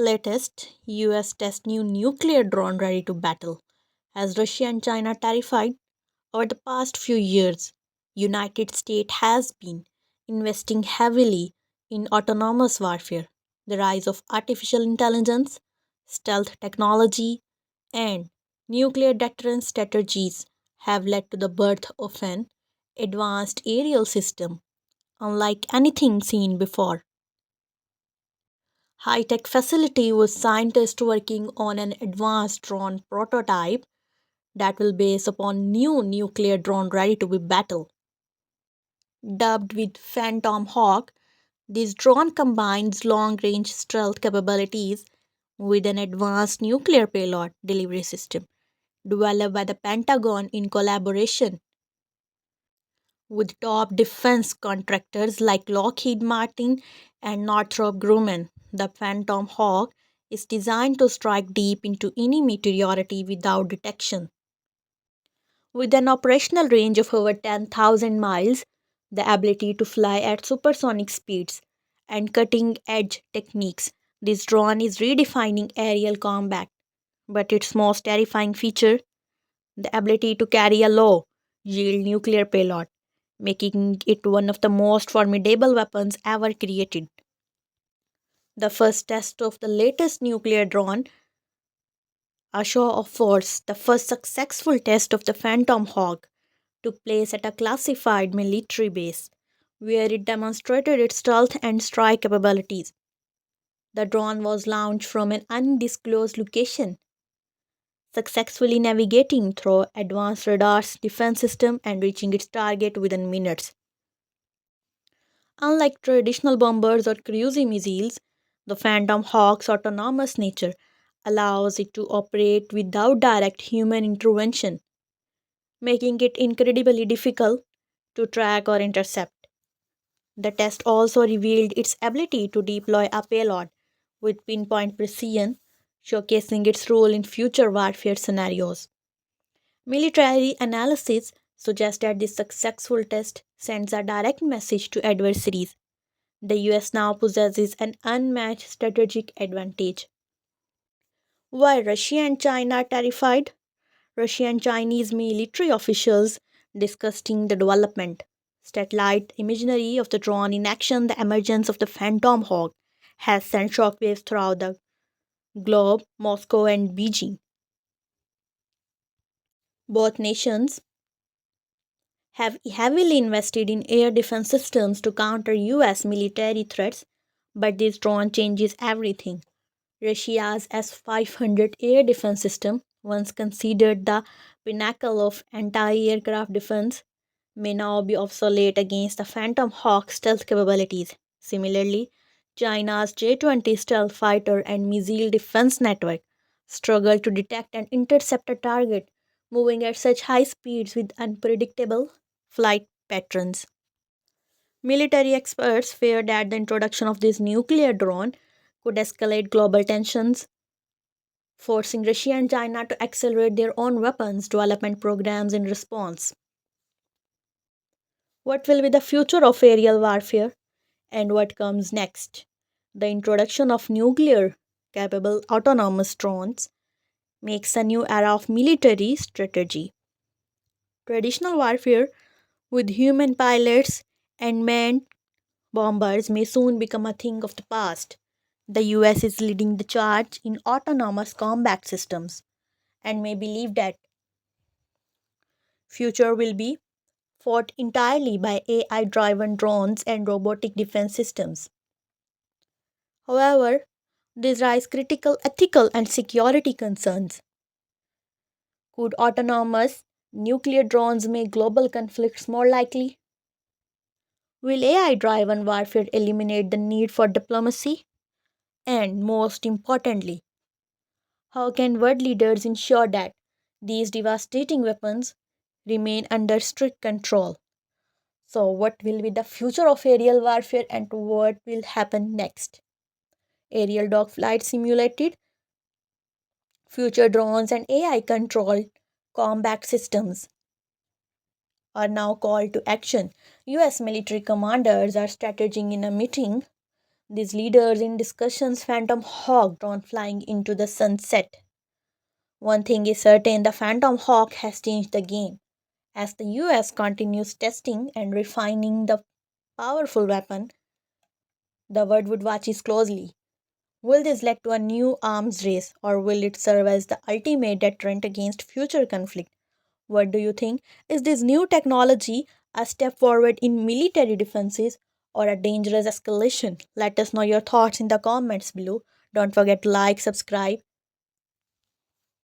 Latest US test new nuclear drone ready to battle. As Russia and China terrified over the past few years, United States has been investing heavily in autonomous warfare. The rise of artificial intelligence, stealth technology, and nuclear deterrence strategies have led to the birth of an advanced aerial system unlike anything seen before. High-tech facility with scientists working on an advanced drone prototype that will base upon new nuclear drone ready to be battle. Dubbed with Phantom Hawk, this drone combines long-range stealth capabilities with an advanced nuclear payload delivery system developed by the Pentagon in collaboration with top defense contractors like Lockheed Martin and Northrop Grumman. The Phantom Hawk is designed to strike deep into enemy territory without detection. With an operational range of over 10,000 miles, the ability to fly at supersonic speeds, and cutting edge techniques, this drone is redefining aerial combat. But its most terrifying feature, the ability to carry a low yield nuclear payload, making it one of the most formidable weapons ever created. The first test of the latest nuclear drone, a show of force, the first successful test of the Phantom Hawk, took place at a classified military base, where it demonstrated its stealth and strike capabilities. The drone was launched from an undisclosed location, successfully navigating through advanced radar's defense system and reaching its target within minutes. Unlike traditional bombers or cruise missiles, the Phantom Hawk's autonomous nature allows it to operate without direct human intervention, making it incredibly difficult to track or intercept. The test also revealed its ability to deploy a payload with pinpoint precision, showcasing its role in future warfare scenarios. Military analysis suggests that this successful test sends a direct message to adversaries. The US now possesses an unmatched strategic advantage. While Russia and China are terrified, Russian and Chinese military officials discussing the development. Satellite imagery of the drone in action, the emergence of the Phantom Hawk, has sent shockwaves throughout the globe. Moscow and Beijing, both nations, have heavily invested in air defense systems to counter US military threats, but this drone changes everything. Russia's S-500 air defense system, once considered the pinnacle of anti-aircraft defense, may now be obsolete against the Phantom Hawk stealth capabilities. Similarly, China's J-20 stealth fighter and missile defense network struggle to detect and intercept a target moving at such high speeds with unpredictable flight patterns. Military experts fear that the introduction of this nuclear drone could escalate global tensions, forcing Russia and China to accelerate their own weapons development programs in response. What will be the future of aerial warfare and what comes next? The introduction of nuclear capable autonomous drones makes a new era of military strategy. Traditional warfare with human pilots and manned bombers may soon become a thing of the past. The US is leading the charge in autonomous combat systems and may believe that future will be fought entirely by AI driven drones and robotic defense systems. However, these raise critical ethical and security concerns. Could autonomous nuclear drones make global conflicts more likely? Will AI driven warfare eliminate the need for diplomacy? And most importantly, how can world leaders ensure that these devastating weapons remain under strict control? So, what will be the future of aerial warfare and what will happen next? Aerial dogfight simulated, future drones, and AI controlled combat systems are now called to action. US military commanders are strategizing in a meeting These leaders in discussions Phantom Hawk drawn flying into the sunset. One thing is certain, the Phantom Hawk has changed the game. As the US continues testing and refining the powerful weapon, the world would watch it closely. Will this lead to a new arms race or will it serve as the ultimate deterrent against future conflict? What do you think? Is this new technology a step forward in military defenses or a dangerous escalation? Let us know your thoughts in the comments below. Don't forget to like, subscribe,